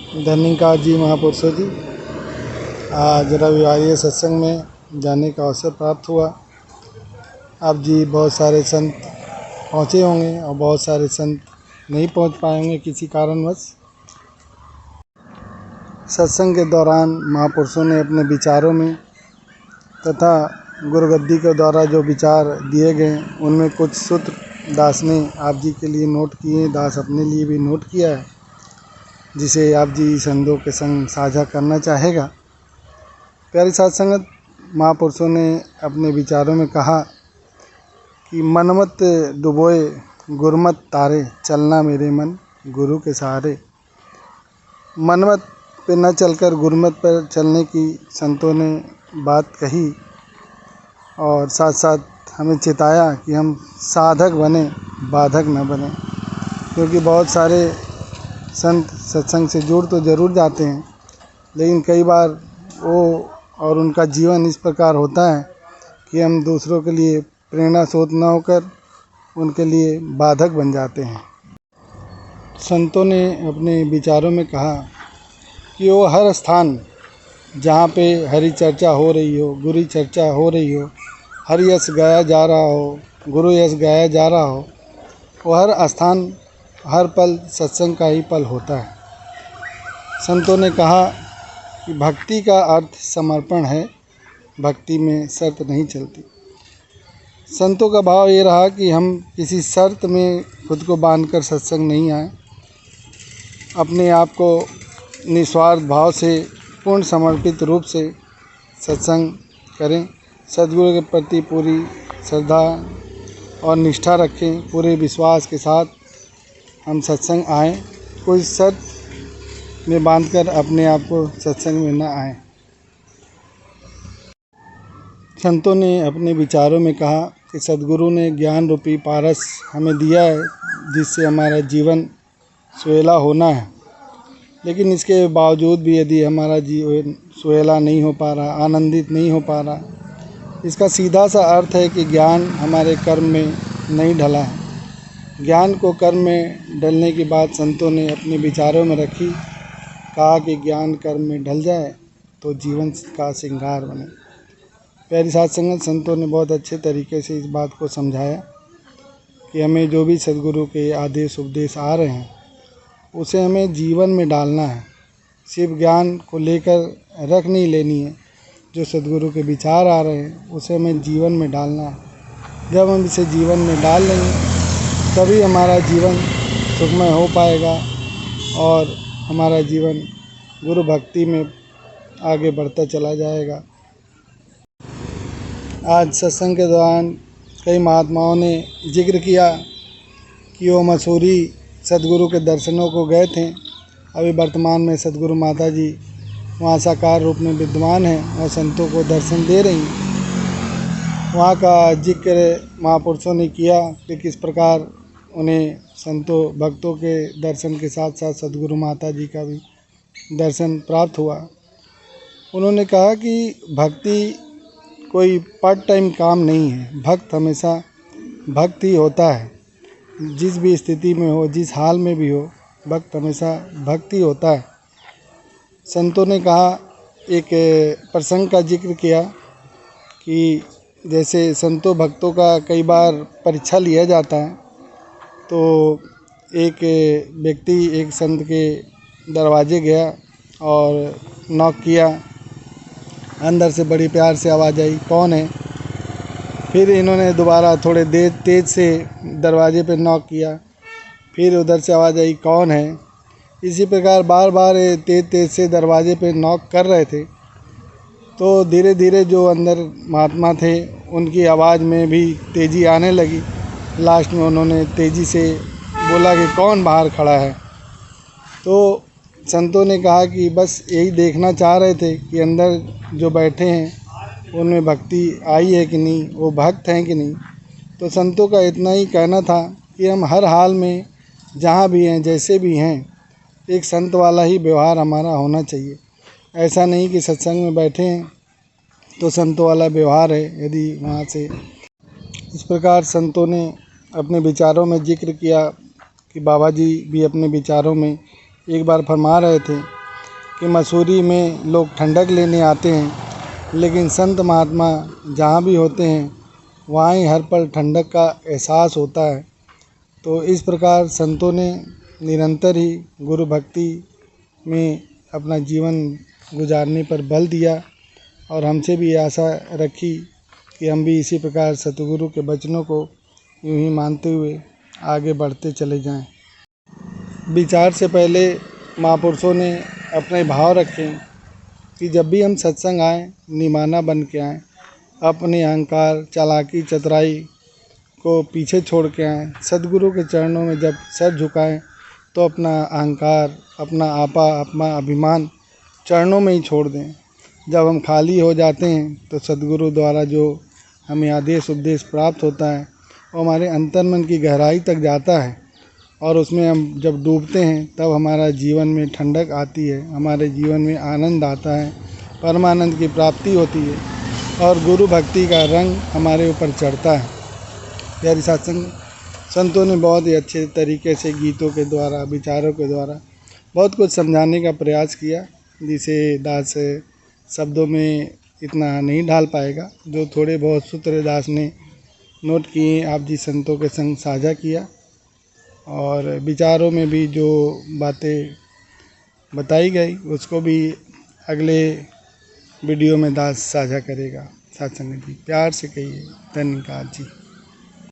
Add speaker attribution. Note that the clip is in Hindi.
Speaker 1: धन्यकार जी महापुरुषों जी, आज रविवारीय सत्संग में जाने का अवसर प्राप्त हुआ। आप जी बहुत सारे संत पहुँचे होंगे और बहुत सारे संत नहीं पहुँच पाए होंगे किसी कारणवश। सत्संग के दौरान महापुरुषों ने अपने विचारों में तथा गुरुगद्दी के द्वारा जो विचार दिए गए उनमें कुछ सूत्र दास ने आप जी के लिए नोट किए, दास अपने लिए भी नोट किया है, जिसे आप जी संतों के संग साझा करना चाहेगा। प्यारी साध संगत, महापुरुषों ने अपने विचारों में कहा कि मनमत डुबोए गुरमत तारे, चलना मेरे मन गुरु के सहारे। मनमत पे न चलकर गुरमत पर चलने की संतों ने बात कही और साथ साथ हमें चिताया कि हम साधक बने, बाधक न बने, क्योंकि बहुत सारे संत सत्संग से जुड़ तो ज़रूर जाते हैं, लेकिन कई बार वो और उनका जीवन इस प्रकार होता है कि हम दूसरों के लिए प्रेरणा स्रोत न होकर उनके लिए बाधक बन जाते हैं। संतों ने अपने विचारों में कहा कि वो हर स्थान जहाँ पे हरि चर्चा हो रही हो, गुरु चर्चा हो रही हो, हरि यश गाया जा रहा हो, गुरु यश गाया जा रहा हो, वो हर स्थान हर पल सत्संग का ही पल होता है। संतों ने कहा कि भक्ति का अर्थ समर्पण है, भक्ति में शर्त नहीं चलती। संतों का भाव ये रहा कि हम किसी शर्त में खुद को बांधकर सत्संग नहीं आए, अपने आप को निस्वार्थ भाव से पूर्ण समर्पित रूप से सत्संग करें, सद्गुरु के प्रति पूरी श्रद्धा और निष्ठा रखें, पूरे विश्वास के साथ हम सत्संग आएँ, कोई शर्त में बांधकर अपने आप को सत्संग में न आएँ। संतों ने अपने विचारों में कहा कि सद्गुरु ने ज्ञान रूपी पारस हमें दिया है, जिससे हमारा जीवन सुहेला होना है, लेकिन इसके बावजूद भी यदि हमारा जीवन सुहेला नहीं हो पा रहा, आनंदित नहीं हो पा रहा, इसका सीधा सा अर्थ है कि ज्ञान हमारे कर्म में नहीं ढला है। ज्ञान को कर्म में ढलने की बात संतों ने अपने विचारों में रखी, कहा कि ज्ञान कर्म में ढल जाए तो जीवन का श्रृंगार बने। प्यारी साध संगत, संतों ने बहुत अच्छे तरीके से इस बात को समझाया कि हमें जो भी सद्गुरु के आदेश उपदेश आ रहे हैं उसे हमें जीवन में डालना है। सिर्फ ज्ञान को लेकर रख नहीं लेनी है, जो सद्गुरु के विचार आ रहे हैं उसे हमें जीवन में डालना है। जब हम इसे जीवन में डाल लेंगे तभी हमारा जीवन सुखमय हो पाएगा और हमारा जीवन गुरु भक्ति में आगे बढ़ता चला जाएगा। आज सत्संग के दौरान कई महात्माओं ने जिक्र किया कि वो मसूरी सद्गुरु के दर्शनों को गए थे। अभी वर्तमान में सद्गुरु माता जी वहाँ साकार रूप में विद्यमान हैं और संतों को दर्शन दे रही हैं। वहाँ का जिक्र महापुरुषों ने किया कि किस प्रकार उन्हें संतों भक्तों के दर्शन के साथ साथ सद्गुरु माता जी का भी दर्शन प्राप्त हुआ। उन्होंने कहा कि भक्ति कोई पार्ट टाइम काम नहीं है, भक्त हमेशा भक्त ही होता है। जिस भी स्थिति में हो, जिस हाल में भी हो, भक्त हमेशा भक्त ही होता है। संतों ने कहा, एक प्रसंग का जिक्र किया कि जैसे संतों भक्तों का कई बार परीक्षा लिया जाता है, तो एक व्यक्ति एक संत के दरवाजे गया और नॉक किया। अंदर से बड़ी प्यार से आवाज़ आई, कौन है? फिर इन्होंने दोबारा थोड़े देर तेज़ से दरवाजे पे नॉक किया, फिर उधर से आवाज़ आई, कौन है? इसी प्रकार बार बार तेज़ से दरवाजे पे नॉक कर रहे थे। तो धीरे धीरे जो अंदर महात्मा थे उनकी आवाज़ में भी तेज़ी आने लगी। लास्ट में उन्होंने तेज़ी से बोला कि कौन बाहर खड़ा है। तो संतों ने कहा कि बस यही देखना चाह रहे थे कि अंदर जो बैठे हैं उनमें भक्ति आई है कि नहीं, वो भक्त हैं कि नहीं। तो संतों का इतना ही कहना था कि हम हर हाल में जहाँ भी हैं, जैसे भी हैं, एक संत वाला ही व्यवहार हमारा होना चाहिए। ऐसा नहीं कि सत्संग में बैठे हैं तो संतों वाला व्यवहार है। यदि वहाँ से इस प्रकार संतों ने अपने विचारों में जिक्र किया कि बाबा जी भी अपने विचारों में एक बार फरमा रहे थे कि मसूरी में लोग ठंडक लेने आते हैं, लेकिन संत महात्मा जहाँ भी होते हैं वहाँ ही हर पल ठंडक का एहसास होता है। तो इस प्रकार संतों ने निरंतर ही गुरु भक्ति में अपना जीवन गुजारने पर बल दिया और हमसे भी आशा रखी कि हम भी इसी प्रकार सतगुरु के वचनों को यूं ही मानते हुए आगे बढ़ते चले जाएं। विचार से पहले महापुरुषों ने अपने भाव रखे कि जब भी हम सत्संग आएँ निमाना बन के आएँ, अपने अहंकार चालाकी चतुराई को पीछे छोड़ के आएँ। सदगुरु के चरणों में जब सर झुकाएं तो अपना अहंकार अपना आपा अपना अभिमान चरणों में ही छोड़ दें। जब हम खाली हो जाते हैं तो सदगुरु द्वारा जो हमें आदेश उपदेश प्राप्त होता है वो हमारे अंतर्मन की गहराई तक जाता है और उसमें हम जब डूबते हैं तब हमारा जीवन में ठंडक आती है, हमारे जीवन में आनंद आता है, परमानंद की प्राप्ति होती है और गुरु भक्ति का रंग हमारे ऊपर चढ़ता है। प्यारी सत्संग संतों ने बहुत ही अच्छे तरीके से गीतों के द्वारा विचारों के द्वारा बहुत कुछ समझाने का प्रयास किया, जिसे दास शब्दों में इतना नहीं ढाल पाएगा। जो थोड़े बहुत सूत्र दास ने नोट किए आप जी संतों के संग साझा किया और विचारों में भी जो बातें बताई गई उसको भी अगले वीडियो में दास साझा करेगा। सत्संग जी प्यार से कहिए धन्यवाद जी।